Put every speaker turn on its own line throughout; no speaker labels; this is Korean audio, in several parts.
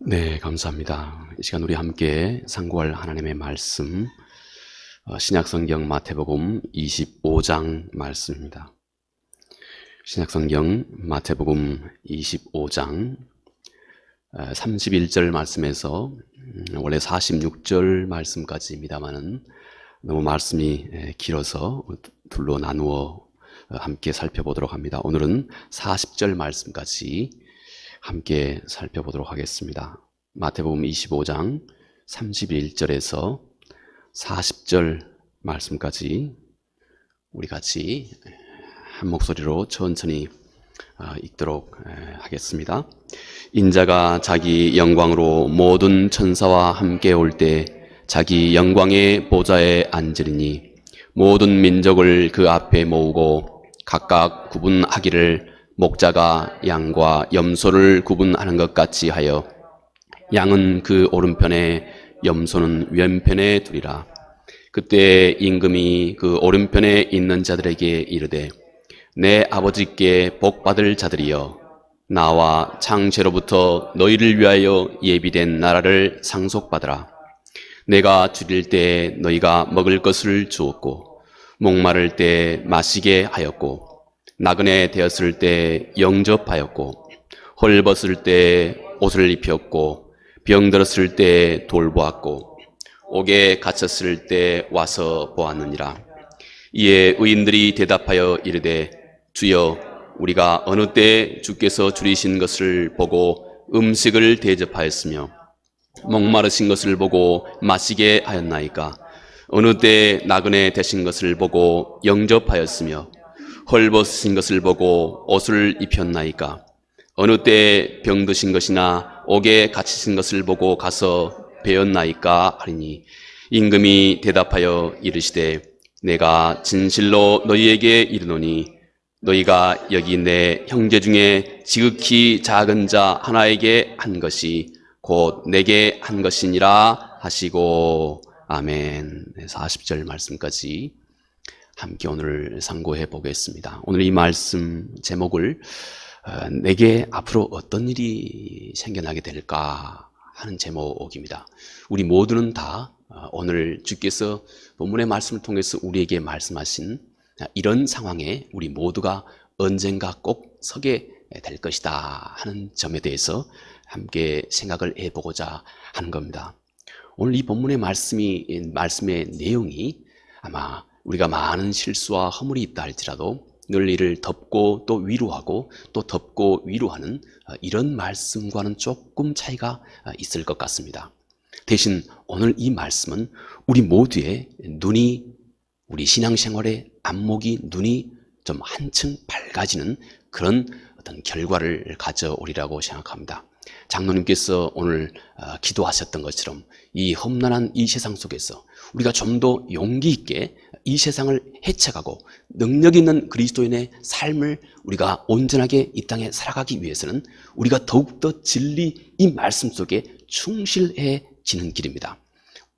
네, 감사합니다. 이 시간 우리 함께 상고할 하나님의 말씀, 신약성경 마태복음 25장 말씀입니다. 신약성경 마태복음 25장 31절 말씀에서 원래 46절 말씀까지입니다만은 너무 말씀이 길어서 둘로 나누어 함께 살펴보도록 합니다. 오늘은 40절 말씀까지 함께 살펴보도록 하겠습니다. 마태복음 25장 31절에서 40절 말씀까지 우리 같이 한 목소리로 천천히 읽도록 하겠습니다. 인자가 자기 영광으로 모든 천사와 함께 올 때 자기 영광의 보좌에 앉으리니 모든 민족을 그 앞에 모으고 각각 구분하기를 목자가 양과 염소를 구분하는 것 같이 하여 양은 그 오른편에 염소는 왼편에 두리라. 그때 임금이 그 오른편에 있는 자들에게 이르되 내 아버지께 복받을 자들이여 나와 창세로부터 너희를 위하여 예비된 나라를 상속받으라. 내가 줄일 때 너희가 먹을 것을 주었고 목마를 때 마시게 하였고 나그네 되었을 때 영접하였고 헐벗을 때 옷을 입혔고 병들었을 때 돌보았고 옥에 갇혔을 때 와서 보았느니라. 이에 의인들이 대답하여 이르되 주여 우리가 어느 때 주께서 줄이신 것을 보고 음식을 대접하였으며 목마르신 것을 보고 마시게 하였나이까? 어느 때 나그네 되신 것을 보고 영접하였으며 헐벗으신 것을 보고 옷을 입혔나이까? 어느 때 병드신 것이나 옥에 갇히신 것을 보고 가서 배웠나이까? 하리니 임금이 대답하여 이르시되 내가 진실로 너희에게 이르노니 너희가 여기 내 형제 중에 지극히 작은 자 하나에게 한 것이 곧 내게 한 것이니라 하시고 아멘. 40절 말씀까지 함께 오늘 상고해 보겠습니다. 오늘 이 말씀 제목을 내게 앞으로 어떤 일이 생겨나게 될까 하는 제목입니다. 우리 모두는 다 오늘 주께서 본문의 말씀을 통해서 우리에게 말씀하신 이런 상황에 우리 모두가 언젠가 꼭 서게 될 것이다 하는 점에 대해서 함께 생각을 해보고자 하는 겁니다. 오늘 이 본문의 말씀의 내용이 아마 우리가 많은 실수와 허물이 있다 할지라도 늘 이를 덮고 또 위로하고 또 덮고 위로하는 이런 말씀과는 조금 차이가 있을 것 같습니다. 대신 오늘 이 말씀은 우리 모두의 눈이 우리 신앙생활의 안목이 눈이 좀 한층 밝아지는 그런 어떤 결과를 가져오리라고 생각합니다. 장로님께서 오늘 기도하셨던 것처럼 이 험난한 이 세상 속에서 우리가 좀 더 용기 있게 이 세상을 헤쳐가고 능력 있는 그리스도인의 삶을 우리가 온전하게 이 땅에 살아가기 위해서는 우리가 더욱더 진리 이 말씀 속에 충실해지는 길입니다.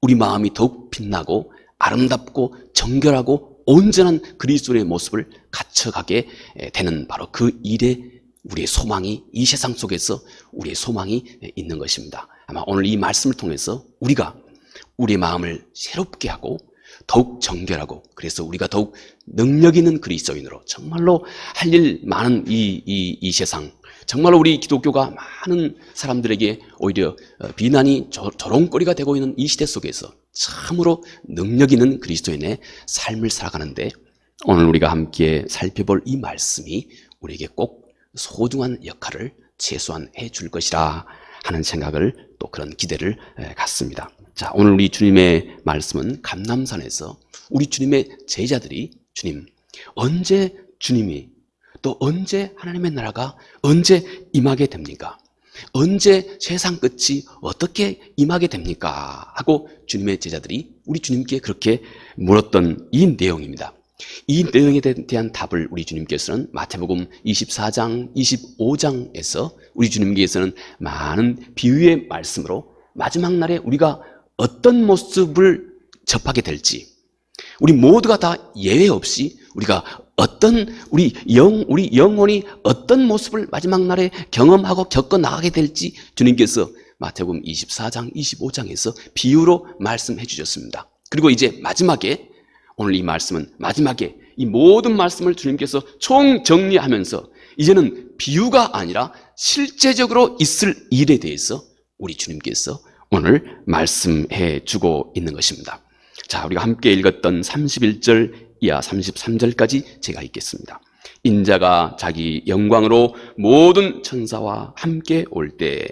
우리 마음이 더욱 빛나고 아름답고 정결하고 온전한 그리스도의 모습을 갖춰가게 되는 바로 그 일에 우리의 소망이 이 세상 속에서 우리의 소망이 있는 것입니다. 아마 오늘 이 말씀을 통해서 우리가 우리의 마음을 새롭게 하고 더욱 정결하고 그래서 우리가 더욱 능력 있는 그리스도인으로 정말로 할 일 많은 이 세상 정말로 우리 기독교가 많은 사람들에게 오히려 비난이 조롱거리가 되고 있는 이 시대 속에서 참으로 능력 있는 그리스도인의 삶을 살아가는데 오늘 우리가 함께 살펴볼 이 말씀이 우리에게 꼭 소중한 역할을 최소한 해줄 것이라 하는 생각을 또 그런 기대를 갖습니다. 자, 오늘 우리 주님의 말씀은 감람산에서 우리 주님의 제자들이 주님 언제 주님이 또 언제 하나님의 나라가 언제 임하게 됩니까? 언제 세상 끝이 어떻게 임하게 됩니까? 하고 주님의 제자들이 우리 주님께 그렇게 물었던 이 내용입니다. 이 내용에 대한 답을 우리 주님께서는 마태복음 24장, 25장에서 우리 주님께서는 많은 비유의 말씀으로 마지막 날에 우리가 어떤 모습을 접하게 될지 우리 모두가 다 예외 없이 우리가 어떤 우리 영혼이 어떤 모습을 마지막 날에 경험하고 겪어 나가게 될지 주님께서 마태복음 24장, 25장에서 비유로 말씀해 주셨습니다. 그리고 이제 마지막에, 오늘 이 말씀은 마지막에 이 모든 말씀을 주님께서 총정리하면서 이제는 비유가 아니라 실제적으로 있을 일에 대해서 우리 주님께서 오늘 말씀해 주고 있는 것입니다. 자, 우리가 함께 읽었던 31절 이하 33절까지 제가 읽겠습니다. 인자가 자기 영광으로 모든 천사와 함께 올 때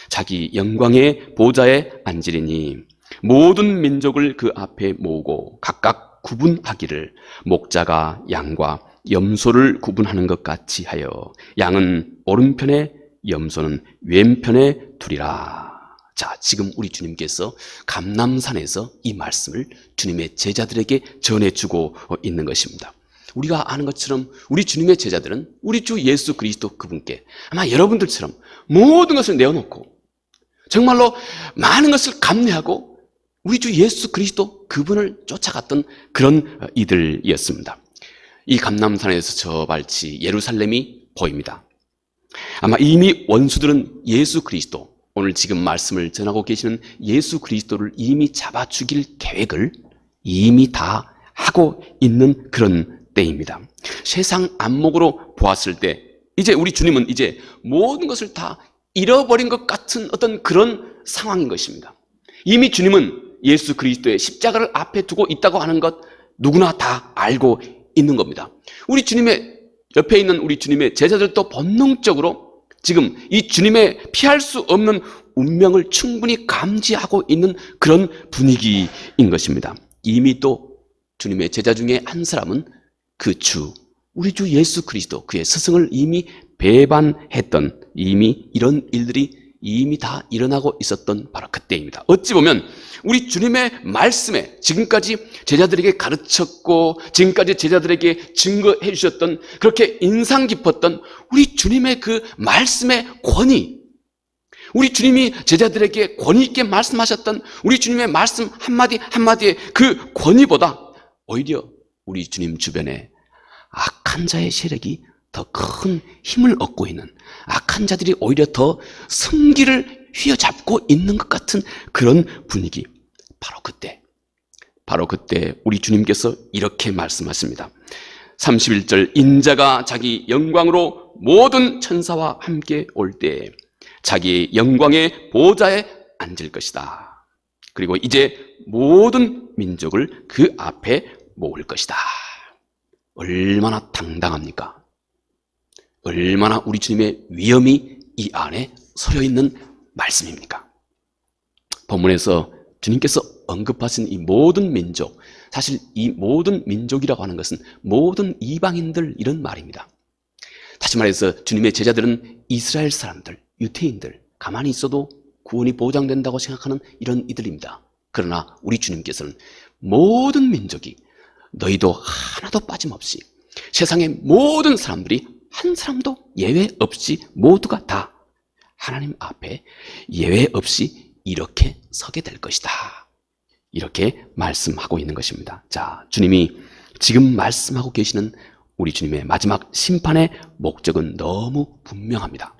자기 영광의 보좌에 앉으리니 모든 민족을 그 앞에 모으고 각각 구분하기를 목자가 양과 염소를 구분하는 것 같이 하여 양은 오른편에 염소는 왼편에 두리라. 자, 지금 우리 주님께서 감람산에서 이 말씀을 주님의 제자들에게 전해주고 있는 것입니다. 우리가 아는 것처럼 우리 주님의 제자들은 우리 주 예수 그리스도 그분께 아마 여러분들처럼 모든 것을 내어놓고 정말로 많은 것을 감내하고 우리 주 예수 그리스도 그분을 쫓아갔던 그런 이들이었습니다. 이 감람산에서 저 발치 예루살렘이 보입니다. 아마 이미 원수들은 예수 그리스도, 오늘 지금 말씀을 전하고 계시는 예수 그리스도를 이미 잡아 죽일 계획을 이미 다 하고 있는 그런 때입니다. 세상 안목으로 보았을 때 이제 우리 주님은 이제 모든 것을 다 잃어버린 것 같은 어떤 그런 상황인 것입니다. 이미 주님은 예수 그리스도의 십자가를 앞에 두고 있다고 하는 것 누구나 다 알고 있는 겁니다. 우리 주님의 옆에 있는 우리 주님의 제자들도 본능적으로 지금 이 주님의 피할 수 없는 운명을 충분히 감지하고 있는 그런 분위기인 것입니다. 이미 또 주님의 제자 중에 한 사람은 그 주, 우리 주 예수 그리스도 그의 스승을 이미 배반했던, 이미 이런 일들이 이미 다 일어나고 있었던 바로 그때입니다. 어찌 보면 우리 주님의 말씀에 지금까지 제자들에게 가르쳤고 지금까지 제자들에게 증거해 주셨던, 그렇게 인상 깊었던 우리 주님의 그 말씀의 권위, 우리 주님이 제자들에게 권위 있게 말씀하셨던 우리 주님의 말씀 한마디 한마디의 그 권위보다 오히려 우리 주님 주변에 악한 자의 세력이 더 큰 힘을 얻고 있는, 악한 자들이 오히려 더 승기를 휘어잡고 있는 것 같은 그런 분위기. 바로 그때 우리 주님께서 이렇게 말씀하십니다. 31절, 인자가 자기 영광으로 모든 천사와 함께 올 때 자기 영광의 보좌에 앉을 것이다. 그리고 이제 모든 민족을 그 앞에 모을 것이다. 얼마나 당당합니까? 얼마나 우리 주님의 위엄이 이 안에 서려 있는 말씀입니까? 본문에서 주님께서 언급하신 이 모든 민족, 사실 이 모든 민족이라고 하는 것은 모든 이방인들 이런 말입니다. 다시 말해서 주님의 제자들은 이스라엘 사람들, 유태인들, 가만히 있어도 구원이 보장된다고 생각하는 이런 이들입니다. 그러나 우리 주님께서는 모든 민족이, 너희도 하나도 빠짐없이 세상의 모든 사람들이 한 사람도 예외 없이 모두가 다 하나님 앞에 예외 없이 이렇게 서게 될 것이다. 이렇게 말씀하고 있는 것입니다. 자, 주님이 지금 말씀하고 계시는 우리 주님의 마지막 심판의 목적은 너무 분명합니다.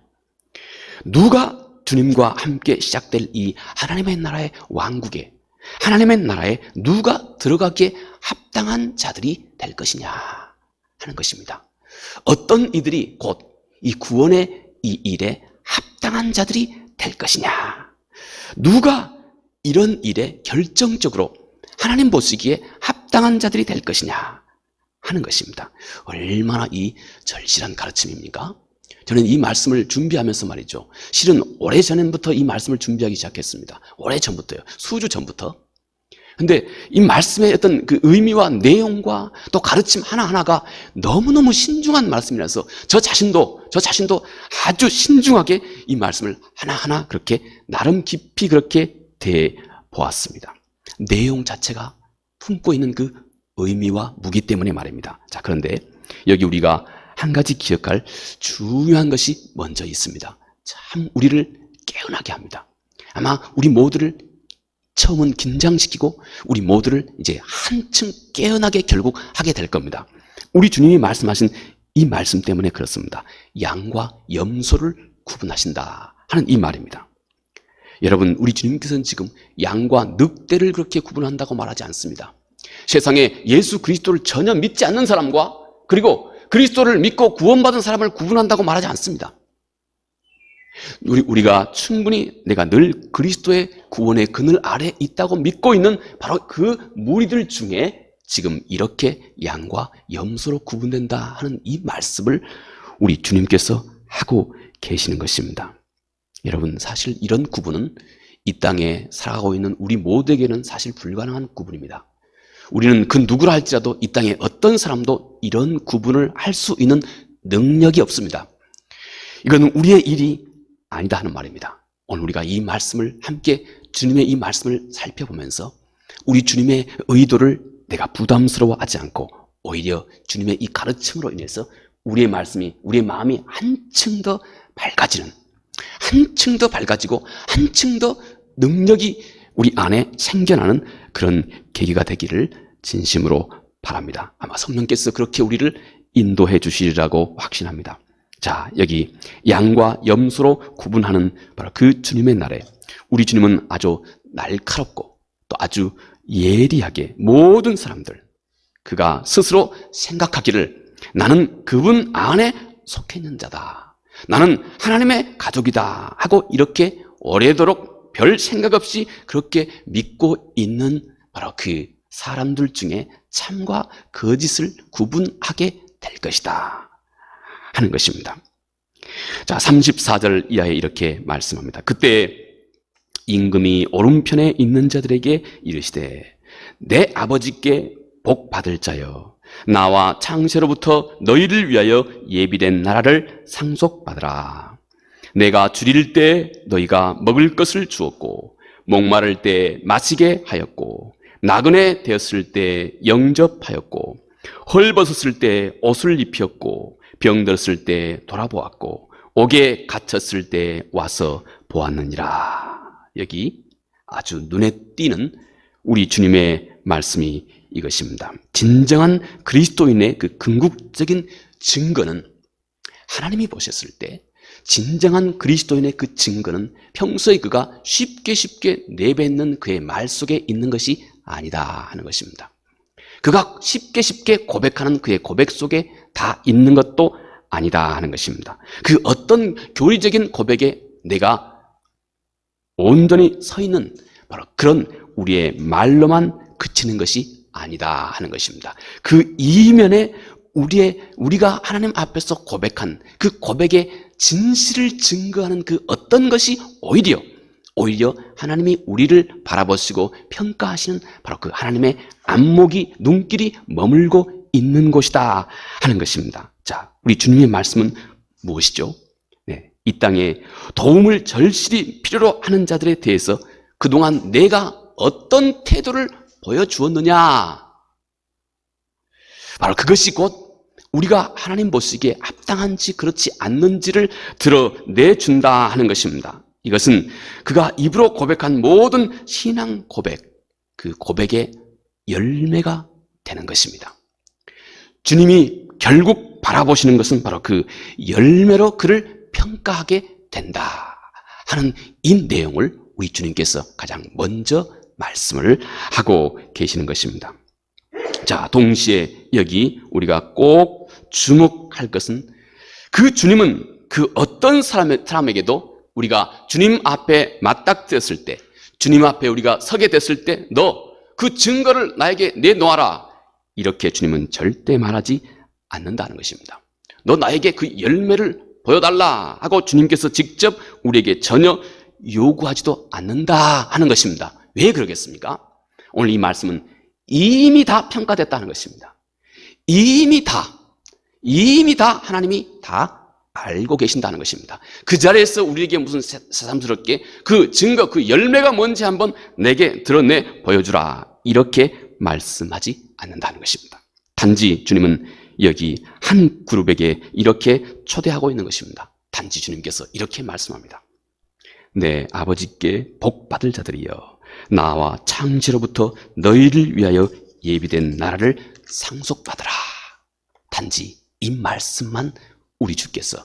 누가 주님과 함께 시작될 이 하나님의 나라의 왕국에, 하나님의 나라에 누가 들어가기에 합당한 자들이 될 것이냐 하는 것입니다. 어떤 이들이 곧 이 구원의 이 일에 합당한 자들이 될 것이냐, 누가 이런 일에 결정적으로 하나님 보시기에 합당한 자들이 될 것이냐 하는 것입니다. 얼마나 이 절실한 가르침입니까? 저는 이 말씀을 준비하면서 말이죠, 실은 오래전부터 이 말씀을 준비하기 시작했습니다. 오래전부터요, 수주 전부터. 근데 이 말씀의 어떤 그 의미와 내용과 또 가르침 하나하나가 너무너무 신중한 말씀이라서 저 자신도 아주 신중하게 이 말씀을 하나하나 그렇게 나름 깊이 그렇게 대보았습니다. 내용 자체가 품고 있는 그 의미와 무기 때문에 말입니다. 자, 그런데 여기 우리가 한 가지 기억할 중요한 것이 먼저 있습니다. 참 우리를 깨어나게 합니다. 아마 우리 모두를 처음은 긴장시키고 우리 모두를 이제 한층 깨어나게 결국 하게 될 겁니다. 우리 주님이 말씀하신 이 말씀 때문에 그렇습니다. 양과 염소를 구분하신다 하는 이 말입니다. 여러분, 우리 주님께서는 지금 양과 늑대를 그렇게 구분한다고 말하지 않습니다. 세상에 예수 그리스도를 전혀 믿지 않는 사람과 그리고 그리스도를 믿고 구원받은 사람을 구분한다고 말하지 않습니다. 우리가 충분히 내가 늘 그리스도의 구원의 그늘 아래 있다고 믿고 있는 바로 그 무리들 중에 지금 이렇게 양과 염소로 구분된다 하는 이 말씀을 우리 주님께서 하고 계시는 것입니다. 여러분, 사실 이런 구분은 이 땅에 살아가고 있는 우리 모두에게는 사실 불가능한 구분입니다. 우리는 그 누구라 할지라도 이 땅에 어떤 사람도 이런 구분을 할 수 있는 능력이 없습니다. 이거는 우리의 일이 아니다 하는 말입니다. 오늘 우리가 이 말씀을 함께 주님의 이 말씀을 살펴보면서 우리 주님의 의도를 내가 부담스러워하지 않고 오히려 주님의 이 가르침으로 인해서 우리의 말씀이, 우리의 마음이 한층 더 밝아지는, 한층 더 밝아지고 한층 더 능력이 우리 안에 생겨나는 그런 계기가 되기를 진심으로 바랍니다. 아마 성령께서 그렇게 우리를 인도해 주시리라고 확신합니다. 자, 여기 양과 염소로 구분하는 바로 그 주님의 날에 우리 주님은 아주 날카롭고 또 아주 예리하게 모든 사람들, 그가 스스로 생각하기를 나는 그분 안에 속해 있는 자다, 나는 하나님의 가족이다 하고 이렇게 오래도록 별 생각 없이 그렇게 믿고 있는 바로 그 사람들 중에 참과 거짓을 구분하게 될 것이다 하는 것입니다. 자, 34절 이하에 이렇게 말씀합니다. 그때 임금이 오른편에 있는 자들에게 이르시되 내 아버지께 복 받을 자여, 나와 창세로부터 너희를 위하여 예비된 나라를 상속받으라. 내가 줄일 때 너희가 먹을 것을 주었고 목마를 때 마시게 하였고 나그네 되었을 때 영접하였고 헐벗었을 때 옷을 입혔고 병들었을 때 돌아보았고 옥에 갇혔을 때 와서 보았느니라. 여기 아주 눈에 띄는 우리 주님의 말씀이 이것입니다. 진정한 그리스도인의 그 궁극적인 증거는 하나님이 보셨을 때 진정한 그리스도인의 그 증거는 평소에 그가 쉽게 내뱉는 그의 말 속에 있는 것이 아니다 하는 것입니다. 그가 쉽게 고백하는 그의 고백 속에 다 있는 것도 아니다 하는 것입니다. 그 어떤 교리적인 고백에 내가 온전히 서 있는 바로 그런 우리의 말로만 그치는 것이 아니다 하는 것입니다. 그 이면에 우리가 하나님 앞에서 고백한 그 고백의 진실을 증거하는 그 어떤 것이 오히려 하나님이 우리를 바라보시고 평가하시는 바로 그 하나님의 안목이, 눈길이 머물고 있는 곳이다 하는 것입니다. 자, 우리 주님의 말씀은 무엇이죠? 네, 이 땅에 도움을 절실히 필요로 하는 자들에 대해서 그동안 내가 어떤 태도를 보여주었느냐, 바로 그것이 곧 우리가 하나님 보시기에 합당한지 그렇지 않는지를 드러내준다 하는 것입니다. 이것은 그가 입으로 고백한 모든 신앙 고백, 그 고백의 열매가 되는 것입니다. 주님이 결국 바라보시는 것은 바로 그 열매로 그를 평가하게 된다 하는 이 내용을 우리 주님께서 가장 먼저 말씀을 하고 계시는 것입니다. 자, 동시에 여기 우리가 꼭 주목할 것은 그 주님은 그 어떤 사람에게도 우리가 주님 앞에 맞닥뜨렸을 때, 주님 앞에 우리가 서게 됐을 때 너 그 증거를 나에게 내놓아라, 이렇게 주님은 절대 말하지 않는다는 것입니다. 너 나에게 그 열매를 보여달라 하고 주님께서 직접 우리에게 전혀 요구하지도 않는다 하는 것입니다. 왜 그러겠습니까? 오늘 이 말씀은 이미 다 평가됐다는 것입니다. 이미 다 하나님이 다 알고 계신다는 것입니다. 그 자리에서 우리에게 무슨 새삼스럽게 그 증거, 그 열매가 뭔지 한번 내게 드러내 보여주라, 이렇게 말씀하지 않는다는 것입니다. 단지 주님은 여기 한 그룹에게 이렇게 초대하고 있는 것입니다. 단지 주님께서 이렇게 말씀합니다. 내 아버지께 복 받을 자들이여, 나와 창세로부터 너희를 위하여 예비된 나라를 상속받으라. 단지 이 말씀만 우리 주께서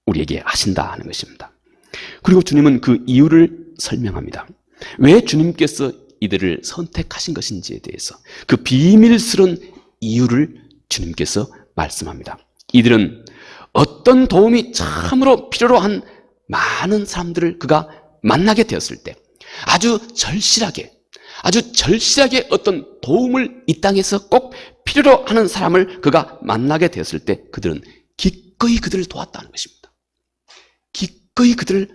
우리에게 하신다 하는 것입니다. 그리고 주님은 그 이유를 설명합니다. 왜 주님께서 이들을 선택하신 것인지에 대해서 그 비밀스러운 이유를 주님께서 말씀합니다. 이들은 어떤 도움이 참으로 필요로 한 많은 사람들을 그가 만나게 되었을 때 아주 절실하게 어떤 도움을 이 땅에서 꼭 필요로 하는 사람을 그가 만나게 되었을 때 그들은 기꺼이 그들을 도왔다는 것입니다. 기꺼이 그들을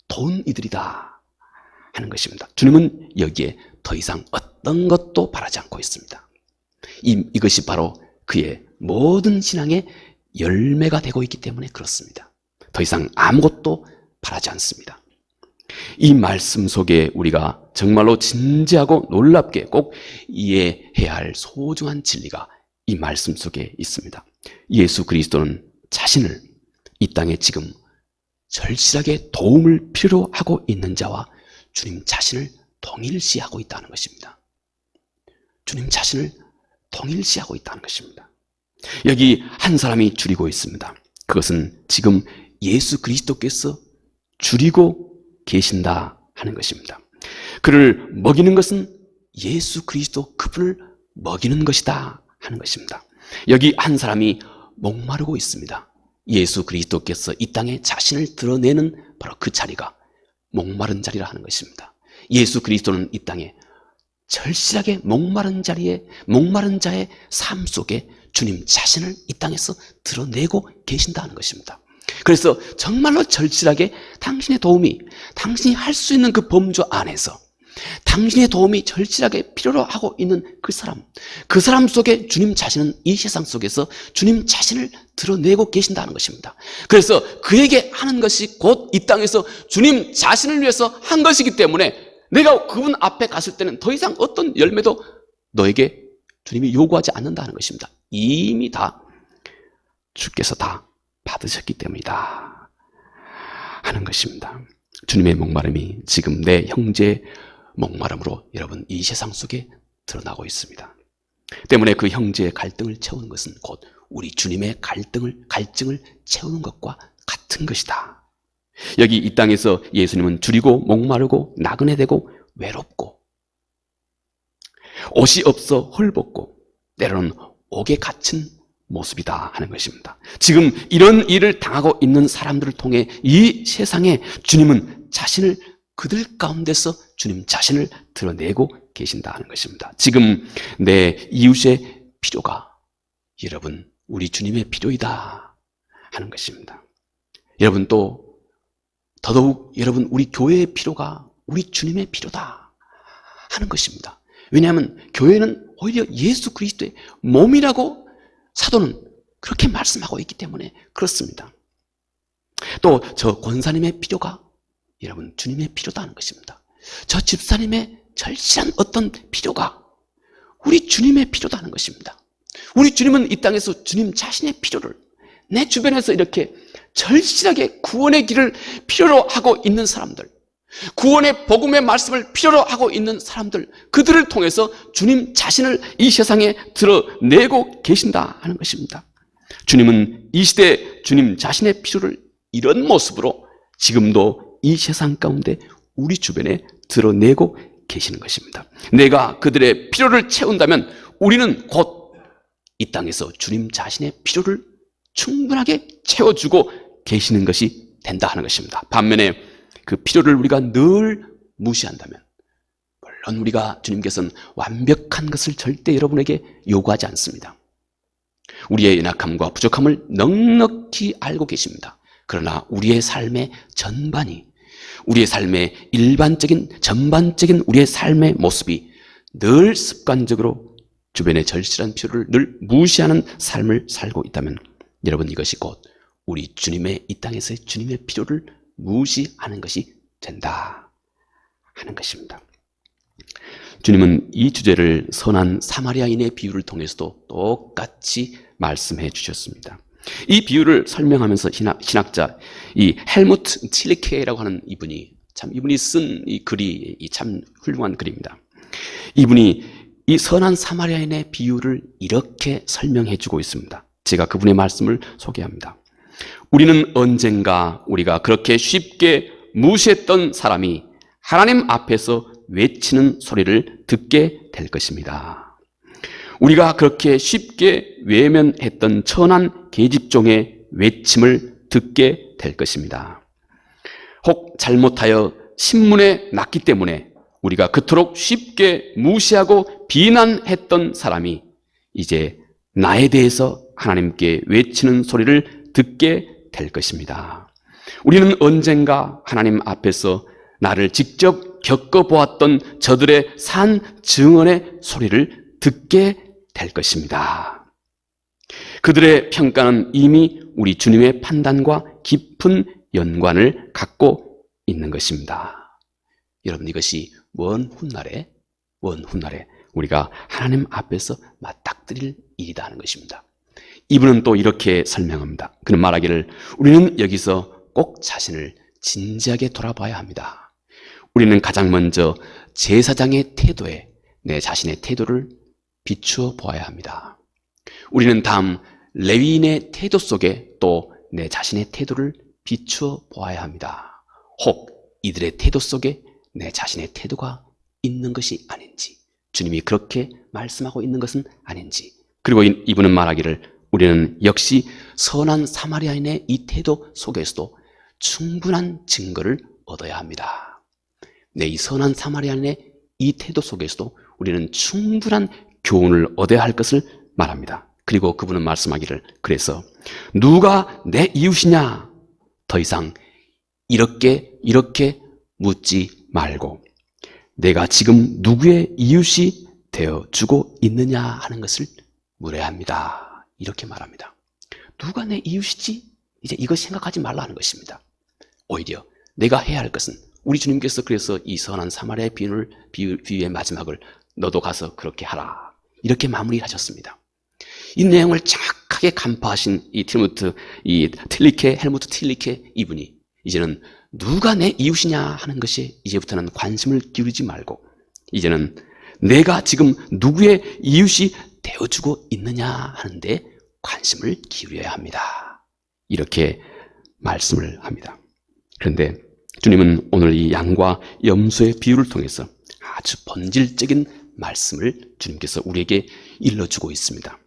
도운 이들이다 하는 것입니다. 주님은 여기에 더 이상 어떤 것도 바라지 않고 있습니다. 이것이 바로 그의 모든 신앙의 열매가 되고 있기 때문에 그렇습니다. 더 이상 아무것도 바라지 않습니다. 이 말씀 속에 우리가 정말로 진지하고 놀랍게 꼭 이해해야 할 소중한 진리가 이 말씀 속에 있습니다. 예수 그리스도는 자신을 이 땅에 지금 절실하게 도움을 필요로 하고 있는 자와 주님 자신을 동일시하고 있다는 것입니다. 주님 자신을 동일시하고 있다는 것입니다. 여기 한 사람이 줄이고 있습니다. 그것은 지금 예수 그리스도께서 줄이고 계신다 하는 것입니다. 그를 먹이는 것은 예수 그리스도 그분을 먹이는 것이다 하는 것입니다. 여기 한 사람이 목마르고 있습니다. 예수 그리스도께서 이 땅에 자신을 드러내는 바로 그 자리가 목마른 자리라 하는 것입니다. 예수 그리스도는 이 땅에 절실하게 목마른 자의 삶 속에 주님 자신을 이 땅에서 드러내고 계신다는 것입니다. 그래서 정말로 절실하게 당신의 도움이, 당신이 할 수 있는 그 범주 안에서 당신의 도움이 절실하게 필요로 하고 있는 그 사람 속에 주님 자신은 이 세상 속에서 주님 자신을 드러내고 계신다는 것입니다. 그래서 그에게 하는 것이 곧 이 땅에서 주님 자신을 위해서 한 것이기 때문에 내가 그분 앞에 갔을 때는 더 이상 어떤 열매도 너에게 주님이 요구하지 않는다는 것입니다. 이미 다 주께서 다 받으셨기 때문이다 하는 것입니다. 주님의 목마름이 지금 내 형제의 목마름으로 여러분 이 세상 속에 드러나고 있습니다. 때문에 그 형제의 갈등을 채우는 것은 곧 우리 주님의 갈증을 채우는 것과 같은 것이다. 여기 이 땅에서 예수님은 줄이고 목마르고 나그네되고 외롭고 옷이 없어 헐벗고 때로는 옥에 갇힌 모습이다 하는 것입니다. 지금 이런 일을 당하고 있는 사람들을 통해 이 세상에 주님은 자신을 그들 가운데서 주님 자신을 드러내고 계신다 하는 것입니다. 지금 내 이웃의 필요가 여러분 우리 주님의 필요이다 하는 것입니다. 여러분 또 더더욱 여러분 우리 교회의 필요가 우리 주님의 필요다 하는 것입니다. 왜냐하면 교회는 오히려 예수 그리스도의 몸이라고 사도는 그렇게 말씀하고 있기 때문에 그렇습니다. 또 저 권사님의 필요가 여러분 주님의 필요다 하는 것입니다. 저 집사님의 절실한 어떤 필요가 우리 주님의 필요다 하는 것입니다. 우리 주님은 이 땅에서 주님 자신의 필요를 내 주변에서 이렇게 절실하게 구원의 길을 필요로 하고 있는 사람들, 구원의 복음의 말씀을 필요로 하고 있는 사람들, 그들을 통해서 주님 자신을 이 세상에 드러내고 계신다 하는 것입니다. 주님은 이 시대 주님 자신의 필요를 이런 모습으로 지금도 이 세상 가운데 우리 주변에 드러내고 계시는 것입니다. 내가 그들의 필요를 채운다면 우리는 곧 이 땅에서 주님 자신의 필요를 충분하게 채워주고 계시는 것이 된다 하는 것입니다. 반면에 그 필요를 우리가 늘 무시한다면 물론 우리가 주님께서는 완벽한 것을 절대 여러분에게 요구하지 않습니다. 우리의 연약함과 부족함을 넉넉히 알고 계십니다. 그러나 우리의 삶의 전반이 우리의 삶의 전반적인 우리의 삶의 모습이 늘 습관적으로 주변의 절실한 필요를 늘 무시하는 삶을 살고 있다면 여러분 이것이 곧 우리 주님의 이 땅에서의 주님의 필요를 무시하는 것이 된다 하는 것입니다. 주님은 이 주제를 선한 사마리아인의 비유를 통해서도 똑같이 말씀해 주셨습니다. 이 비유를 설명하면서 신학자 이 헬무트 칠리케라고 하는 이분이 쓴 이 글이 참 훌륭한 글입니다. 이분이 이 선한 사마리아인의 비유를 이렇게 설명해 주고 있습니다. 제가 그분의 말씀을 소개합니다. 우리는 언젠가 우리가 그렇게 쉽게 무시했던 사람이 하나님 앞에서 외치는 소리를 듣게 될 것입니다. 우리가 그렇게 쉽게 외면했던 천한 계집종의 외침을 듣게 될 것입니다. 혹 잘못하여 신문에 났기 때문에 우리가 그토록 쉽게 무시하고 비난했던 사람이 이제 나에 대해서 하나님께 외치는 소리를 듣게 될 것입니다. 우리는 언젠가 하나님 앞에서 나를 직접 겪어보았던 저들의 산 증언의 소리를 듣게 될 것입니다. 그들의 평가는 이미 우리 주님의 판단과 깊은 연관을 갖고 있는 것입니다. 여러분, 이것이 먼 훗날에 우리가 하나님 앞에서 맞닥뜨릴 일이다 하는 것입니다. 이분은 또 이렇게 설명합니다. 그는 말하기를 우리는 여기서 꼭 자신을 진지하게 돌아봐야 합니다. 우리는 가장 먼저 제사장의 태도에 내 자신의 태도를 비추어 보아야 합니다. 우리는 다음 레위인의 태도 속에 또 내 자신의 태도를 비추어 보아야 합니다. 혹 이들의 태도 속에 내 자신의 태도가 있는 것이 아닌지, 주님이 그렇게 말씀하고 있는 것은 아닌지, 그리고 이분은 말하기를 우리는 역시 선한 사마리아인의 이 태도 속에서도 충분한 증거를 얻어야 합니다. 네, 이 선한 사마리아인의 이 태도 속에서도 우리는 충분한 교훈을 얻어야 할 것을 말합니다. 그리고 그분은 말씀하기를 그래서 누가 내 이웃이냐? 더 이상 이렇게 묻지 말고 내가 지금 누구의 이웃이 되어주고 있느냐 하는 것을 물어야 합니다. 이렇게 말합니다. 누가 내 이웃이지? 이제 이거 생각하지 말라는 것입니다. 오히려 내가 해야 할 것은 우리 주님께서 그래서 이 선한 사마리아의 비유의 마지막을 너도 가서 그렇게 하라 이렇게 마무리하셨습니다. 이 내용을 정확하게 간파하신 헬무트 틸리케 이분이 이제는 누가 내 이웃이냐 하는 것이 이제부터는 관심을 기울이지 말고 이제는 내가 지금 누구의 이웃이 되어주고 있느냐 하는데 관심을 기울여야 합니다. 이렇게 말씀을 합니다. 그런데 주님은 오늘 이 양과 염소의 비유를 통해서 아주 본질적인 말씀을 주님께서 우리에게 일러주고 있습니다.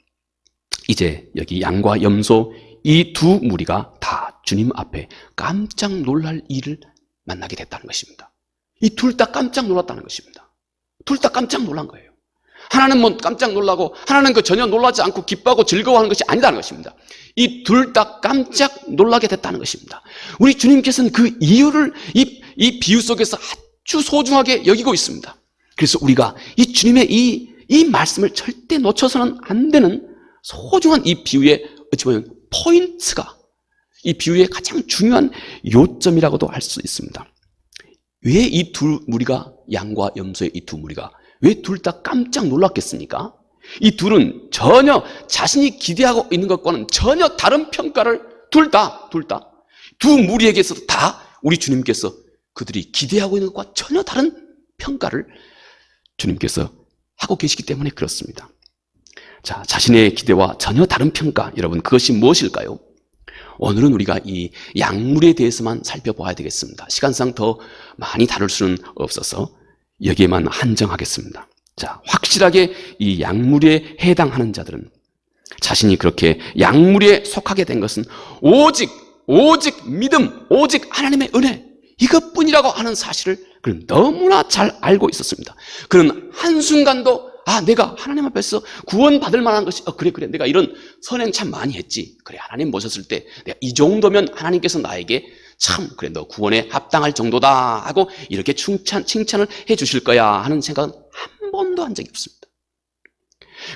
이제 여기 양과 염소 이 두 무리가 다 주님 앞에 깜짝 놀랄 일을 만나게 됐다는 것입니다. 이 둘 다 깜짝 놀랐다는 것입니다. 둘 다 깜짝 놀란 거예요. 하나는 뭐 깜짝 놀라고 하나는 전혀 놀라지 않고 기뻐하고 즐거워하는 것이 아니다는 것입니다. 이 둘 다 깜짝 놀라게 됐다는 것입니다. 우리 주님께서는 그 이유를 이 비유 속에서 아주 소중하게 여기고 있습니다. 그래서 우리가 이 주님의 이 말씀을 절대 놓쳐서는 안 되는 소중한 이 비유의 어찌 보면 포인트가 이 비유의 가장 중요한 요점이라고도 할 수 있습니다. 왜 이 두 무리가 양과 염소의 이 두 무리가 왜 둘 다 깜짝 놀랐겠습니까? 이 둘은 전혀 자신이 기대하고 있는 것과는 전혀 다른 평가를 둘 다 두 무리에게서도 다 우리 주님께서 그들이 기대하고 있는 것과 전혀 다른 평가를 주님께서 하고 계시기 때문에 그렇습니다. 자, 자신의 기대와 전혀 다른 평가, 여러분 그것이 무엇일까요? 오늘은 우리가 이 양물에 대해서만 살펴봐야 되겠습니다. 시간상 더 많이 다룰 수는 없어서 여기에만 한정하겠습니다. 자, 확실하게 이 양물에 해당하는 자들은 자신이 그렇게 양물에 속하게 된 것은 오직 믿음, 오직 하나님의 은혜 이것뿐이라고 하는 사실을 그는 너무나 잘 알고 있었습니다. 그는 한순간도 내가 하나님 앞에서 구원받을 만한 것이 그래 내가 이런 선행 참 많이 했지. 그래 하나님 모셨을 때 내가 이 정도면 하나님께서 나에게 참 그래 너 구원에 합당할 정도다 하고 이렇게 칭찬을 해 주실 거야 하는 생각은 한 번도 한 적이 없습니다.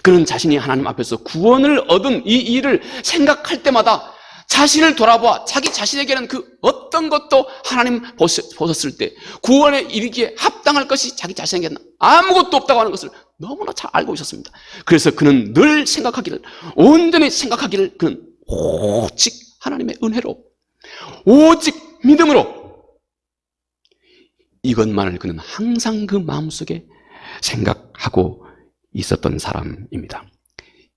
그는 자신이 하나님 앞에서 구원을 얻은 이 일을 생각할 때마다 자신을 돌아보아 자기 자신에게는 그 어떤 것도 하나님 보셨을 때 구원에 이르기에 합당할 것이 자기 자신에게는 아무것도 없다고 하는 것을 너무나 잘 알고 있었습니다. 그래서 그는 늘 온전히 생각하기를 그는 오직 하나님의 은혜로 오직 믿음으로 이것만을 그는 항상 그 마음속에 생각하고 있었던 사람입니다.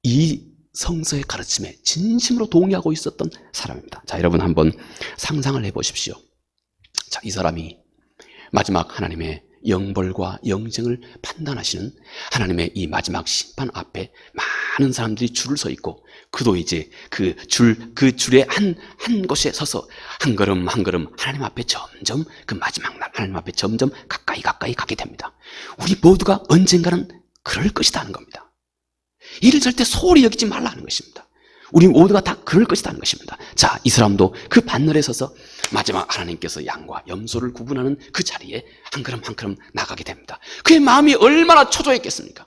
이 성서의 가르침에 진심으로 동의하고 있었던 사람입니다. 자, 여러분 한번 상상을 해보십시오. 자, 이 사람이 마지막 하나님의 영벌과 영생을 판단하시는 하나님의 이 마지막 심판 앞에 많은 사람들이 줄을 서 있고, 그도 이제 그 줄의 한 곳에 서서 한 걸음 한 걸음 하나님 앞에 점점, 그 마지막 날 하나님 앞에 점점 가까이 가게 됩니다. 우리 모두가 언젠가는 그럴 것이다 하는 겁니다. 이를 절대 소홀히 여기지 말라는 것입니다. 우리 모두가 다 그럴 것이라는 것입니다. 자, 이 사람도 그 반열에 서서 마지막 하나님께서 양과 염소를 구분하는 그 자리에 한 걸음 한 걸음 나가게 됩니다. 그의 마음이 얼마나 초조했겠습니까?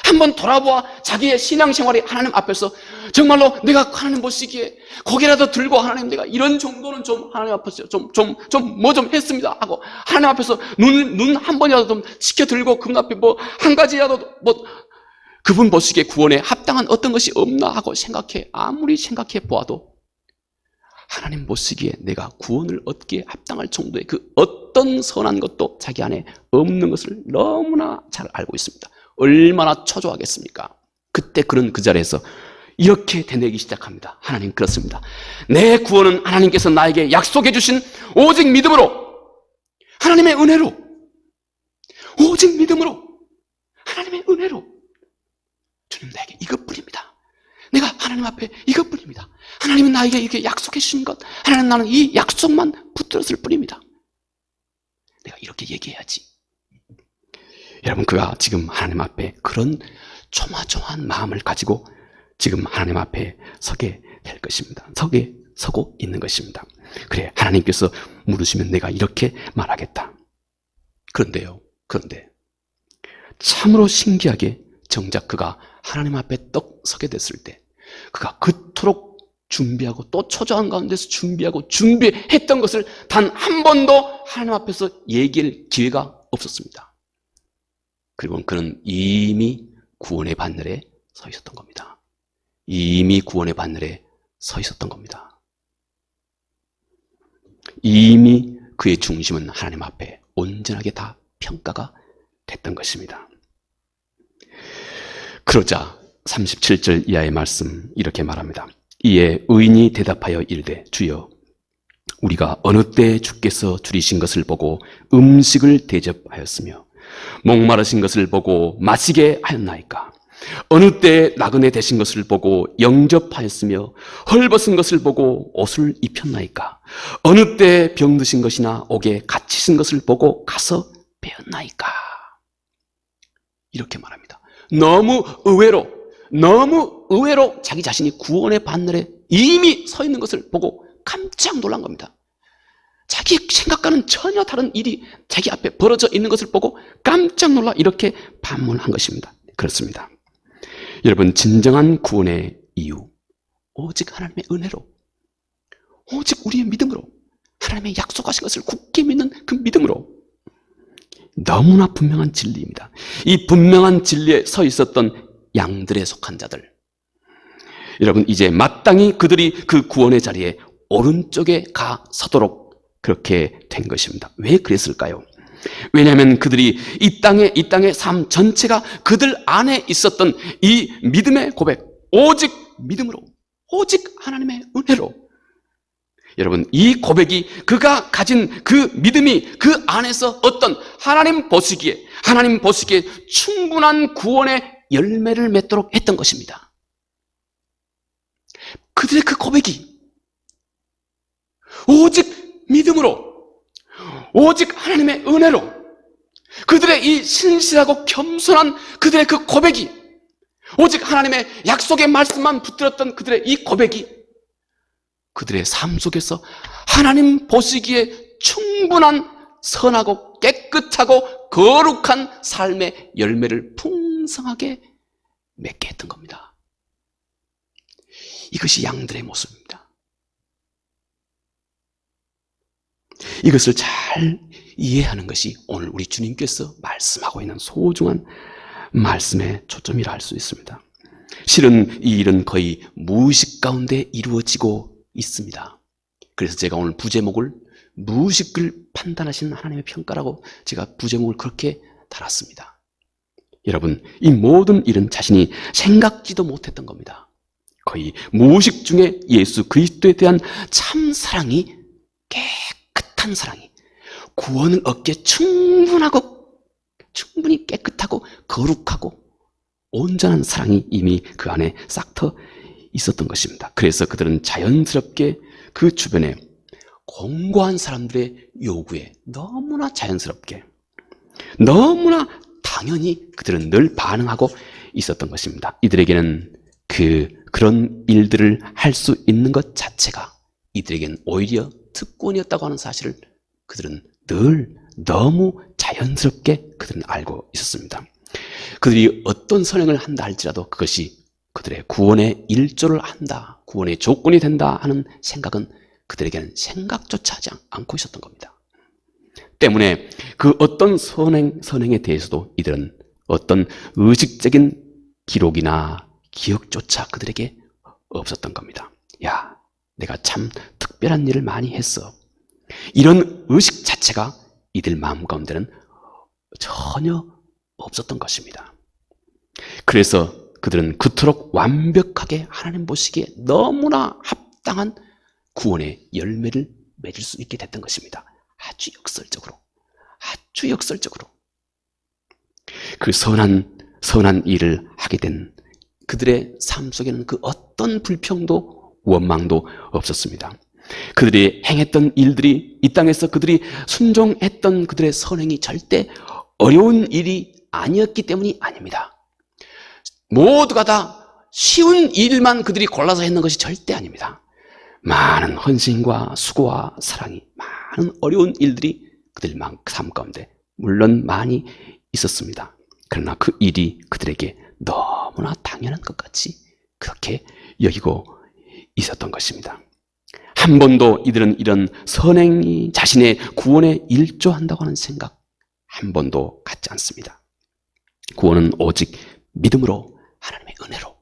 한번 돌아보아 자기의 신앙생활이 하나님 앞에서 정말로 내가 하나님 보시기에 고개라도 들고 하나님 내가 이런 정도는 좀 하나님 앞에서 뭐 좀 했습니다 하고 하나님 앞에서 눈 한 번이라도 좀 지켜들고 그분 앞에 뭐 한 가지라도 뭐 그분 보시기에 구원에 합당한 어떤 것이 없나 하고 아무리 생각해 보아도 하나님 보시기에 내가 구원을 얻기에 합당할 정도의 그 어떤 선한 것도 자기 안에 없는 것을 너무나 잘 알고 있습니다. 얼마나 초조하겠습니까? 그때 그는 그 자리에서 이렇게 되뇌기 시작합니다. 하나님, 그렇습니다. 내 구원은 하나님께서 나에게 약속해 주신 오직 믿음으로, 하나님의 은혜로, 오직 믿음으로, 하나님의 은혜로 주님 나에게 이것뿐입니다. 내가 하나님 앞에 이것뿐입니다. 하나님은 나에게 이렇게 약속해 주신 것, 하나님 나는 이 약속만 붙들었을 뿐입니다. 내가 이렇게 얘기해야지. 여러분, 그가 지금 하나님 앞에 그런 조마조마한 마음을 가지고 지금 하나님 앞에 서게 될 것입니다. 서고 있는 것입니다. 그래, 하나님께서 물으시면 내가 이렇게 말하겠다. 그런데 참으로 신기하게 정작 그가 하나님 앞에 떡 서게 됐을 때 그가 그토록 준비하고 또 초조한 가운데서 준비했던 것을 단 한 번도 하나님 앞에서 얘기할 기회가 없었습니다. 그리고 그는 이미 구원의 반열에 서 있었던 겁니다. 이미 구원의 반열에 서 있었던 겁니다. 이미 그의 중심은 하나님 앞에 온전하게 다 평가가 됐던 것입니다. 그러자 37절 이하의 말씀 이렇게 말합니다. 이에 의인이 대답하여 이르되 주여 우리가 어느 때 주께서 줄이신 것을 보고 음식을 대접하였으며 목마르신 것을 보고 마시게 하였나이까? 어느 때 나그네 되신 것을 보고 영접하였으며 헐벗은 것을 보고 옷을 입혔나이까? 어느 때 병드신 것이나 옥에 갇히신 것을 보고 가서 배웠나이까? 이렇게 말합니다. 너무 의외로 자기 자신이 구원의 반열에 이미 서 있는 것을 보고 깜짝 놀란 겁니다. 자기 생각과는 전혀 다른 일이 자기 앞에 벌어져 있는 것을 보고 깜짝 놀라 이렇게 반문한 것입니다. 그렇습니다. 여러분, 진정한 구원의 이유, 오직 하나님의 은혜로, 오직 우리의 믿음으로, 하나님의 약속하신 것을 굳게 믿는 그 믿음으로, 너무나 분명한 진리입니다. 이 분명한 진리에 서 있었던 양들에 속한 자들, 여러분, 이제 마땅히 그들이 그 구원의 자리에 오른쪽에 가 서도록 그렇게 된 것입니다. 왜 그랬을까요? 왜냐하면 그들이 이 땅의 삶 전체가 그들 안에 있었던 이 믿음의 고백, 오직 믿음으로, 오직 하나님의 은혜로, 여러분, 이 고백이 그가 가진 그 믿음이 그 안에서 어떤 하나님 보시기에 충분한 구원의 열매를 맺도록 했던 것입니다. 그들의 그 고백이 오직 믿음으로, 오직 하나님의 은혜로, 그들의 이 신실하고 겸손한 그들의 그 고백이, 오직 하나님의 약속의 말씀만 붙들었던 그들의 이 고백이 그들의 삶 속에서 하나님 보시기에 충분한 선하고 깨끗하고 거룩한 삶의 열매를 풍성하게 맺게 했던 겁니다. 이것이 양들의 모습입니다. 이것을 잘 이해하는 것이 오늘 우리 주님께서 말씀하고 있는 소중한 말씀의 초점이라 할 수 있습니다. 실은 이 일은 거의 무의식 가운데 이루어지고 있습니다. 그래서 제가 오늘 부제목을 무의식을 판단하시는 하나님의 평가라고 제가 부제목을 그렇게 달았습니다. 여러분, 이 모든 일은 자신이 생각지도 못했던 겁니다. 거의 무의식 중에 예수 그리스도에 대한 참 사랑이, 깨끗한 사랑이, 구원을 얻기에 충분히 깨끗하고 거룩하고 온전한 사랑이 이미 그 안에 싹터 있었던 것입니다. 그래서 그들은 자연스럽게 그 주변에 공고한 사람들의 요구에 너무나 자연스럽게, 너무나 당연히 그들은 늘 반응하고 있었던 것입니다. 이들에게는 그런 일들을 할 수 있는 것 자체가 이들에게는 오히려 특권이었다고 하는 사실을 그들은 늘 너무 자연스럽게 그들은 알고 있었습니다. 그들이 어떤 선행을 한다 할지라도 그것이 그들의 구원의 일조를 한다, 구원의 조건이 된다 하는 생각은 그들에게는 생각조차 하지 않고 있었던 겁니다. 때문에 그 어떤 선행에 대해서도 이들은 어떤 의식적인 기록이나 기억조차 그들에게 없었던 겁니다. 야, 내가 참 특별한 일을 많이 했어. 이런 의식 자체가 이들 마음 가운데는 전혀 없었던 것입니다. 그래서 그들은 그토록 완벽하게 하나님 보시기에 너무나 합당한 구원의 열매를 맺을 수 있게 됐던 것입니다. 아주 역설적으로 그 선한 일을 하게 된 그들의 삶 속에는 그 어떤 불평도 원망도 없었습니다. 그들이 행했던 일들이, 이 땅에서 그들이 순종했던 그들의 선행이 절대 어려운 일이 아니었기 때문이 아닙니다. 모두가 다 쉬운 일만 그들이 골라서 했는 것이 절대 아닙니다. 많은 헌신과 수고와 사랑이, 많은 어려운 일들이 그들 삶 가운데 물론 많이 있었습니다. 그러나 그 일이 그들에게 너무나 당연한 것 같이 그렇게 여기고 있었던 것입니다. 한 번도 이들은 이런 선행이 자신의 구원에 일조한다고 하는 생각 한 번도 갖지 않습니다. 구원은 오직 믿음으로, 하나님의 은혜로,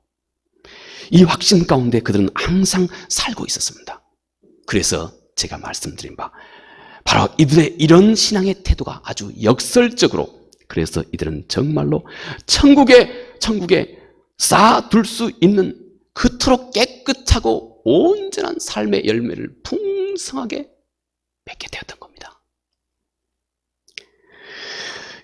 이 확신 가운데 그들은 항상 살고 있었습니다. 그래서 제가 말씀드린 바 바로 이들의 이런 신앙의 태도가 아주 역설적으로, 그래서 이들은 정말로 천국에 쌓아둘 수 있는 그토록 깨끗하고 온전한 삶의 열매를 풍성하게 맺게 되었던 겁니다.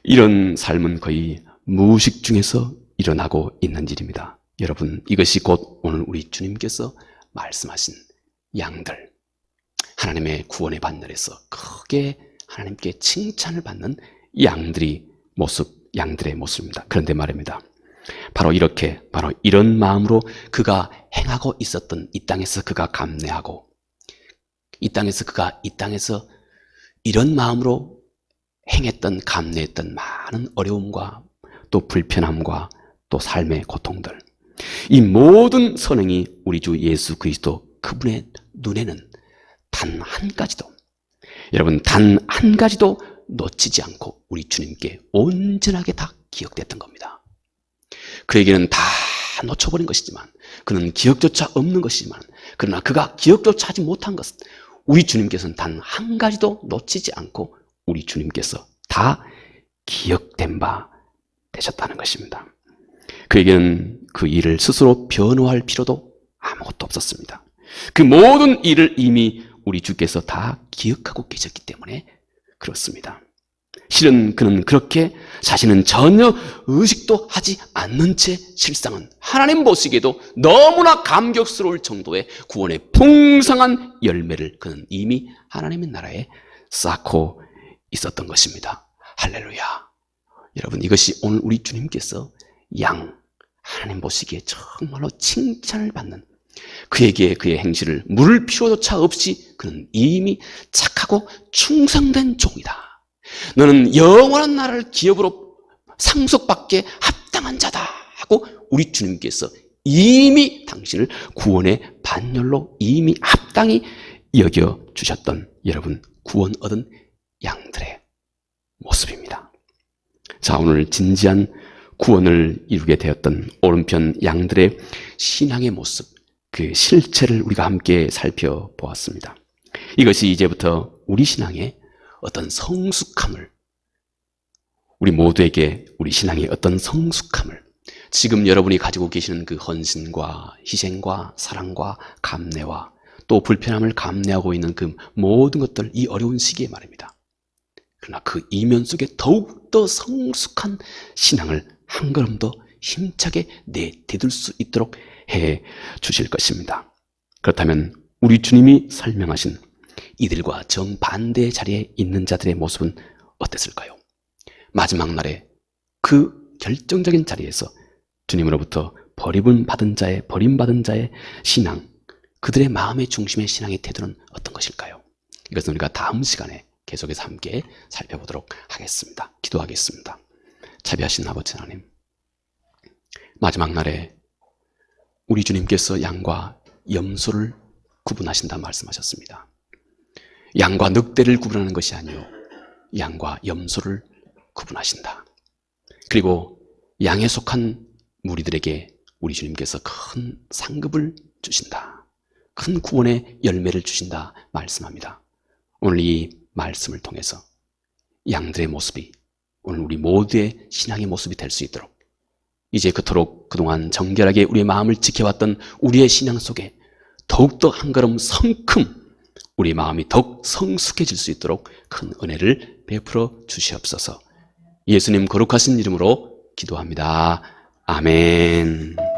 이런 삶은 거의 무의식 중에서 일어나고 있는 일입니다. 여러분, 이것이 곧 오늘 우리 주님께서 말씀하신 양들, 하나님의 구원의 반열에서 크게 하나님께 칭찬을 받는 양들의 모습입니다. 그런데 말입니다. 바로 이런 마음으로 그가 행하고 있었던 이 땅에서 그가 감내하고, 이 땅에서 이런 마음으로 행했던, 감내했던 많은 어려움과 또 불편함과 또 삶의 고통들, 이 모든 선행이 우리 주 예수 그리스도 그분의 눈에는 단 한 가지도 놓치지 않고 우리 주님께 온전하게 다 기억됐던 겁니다. 그에게는 다 놓쳐버린 것이지만, 그는 기억조차 없는 것이지만, 그러나 그가 기억조차 하지 못한 것은 우리 주님께서는 단 한 가지도 놓치지 않고 우리 주님께서 다 기억된 바 되셨다는 것입니다. 그에게는 그 일을 스스로 변호할 필요도 아무것도 없었습니다. 그 모든 일을 이미 우리 주께서 다 기억하고 계셨기 때문에 그렇습니다. 실은 그는 그렇게 자신은 전혀 의식도 하지 않는 채 실상은 하나님 보시기에도 너무나 감격스러울 정도의 구원의 풍성한 열매를 그는 이미 하나님의 나라에 쌓고 있었던 것입니다. 할렐루야. 여러분, 이것이 오늘 우리 주님께서 하나님 보시기에 정말로 칭찬을 받는, 그에게 그의 행실을 물을 필요조차 없이 그는 이미 착하고 충성된 종이다. 너는 영원한 나라를 기업으로 상속받기에 합당한 자다 하고 우리 주님께서 이미 당신을 구원의 반열로 이미 합당히 여겨주셨던, 여러분, 구원 얻은 양들의 모습입니다. 자, 오늘 진지한 구원을 이루게 되었던 오른편 양들의 신앙의 모습, 그 실체를 우리가 함께 살펴보았습니다. 이것이 이제부터 우리 신앙의 어떤 성숙함을, 우리 모두에게 우리 신앙의 어떤 성숙함을, 지금 여러분이 가지고 계시는 그 헌신과 희생과 사랑과 감내와 또 불편함을 감내하고 있는 그 모든 것들, 이 어려운 시기에 말입니다. 그러나 그 이면 속에 더욱더 성숙한 신앙을 한 걸음 더 힘차게 내디딜 수 있도록 해 주실 것입니다. 그렇다면 우리 주님이 설명하신 이들과 정반대의 자리에 있는 자들의 모습은 어땠을까요? 마지막 날에 그 결정적인 자리에서 주님으로부터 버림받은 자의 신앙, 그들의 마음의 중심의 신앙의 태도는 어떤 것일까요? 이것은 우리가 다음 시간에 계속해서 함께 살펴보도록 하겠습니다. 기도하겠습니다. 자비하신 아버지 하나님, 마지막 날에 우리 주님께서 양과 염소를 구분하신다 말씀하셨습니다. 양과 늑대를 구분하는 것이 아니요 양과 염소를 구분하신다. 그리고 양에 속한 무리들에게 우리 주님께서 큰 상급을 주신다. 큰 구원의 열매를 주신다 말씀합니다. 오늘 이 말씀을 통해서 양들의 모습이 오늘 우리 모두의 신앙의 모습이 될 수 있도록, 이제 그토록 그동안 정결하게 우리의 마음을 지켜왔던 우리의 신앙 속에 더욱더 한 걸음 성큼 우리 마음이 더욱 성숙해질 수 있도록 큰 은혜를 베풀어 주시옵소서. 예수님 거룩하신 이름으로 기도합니다. 아멘.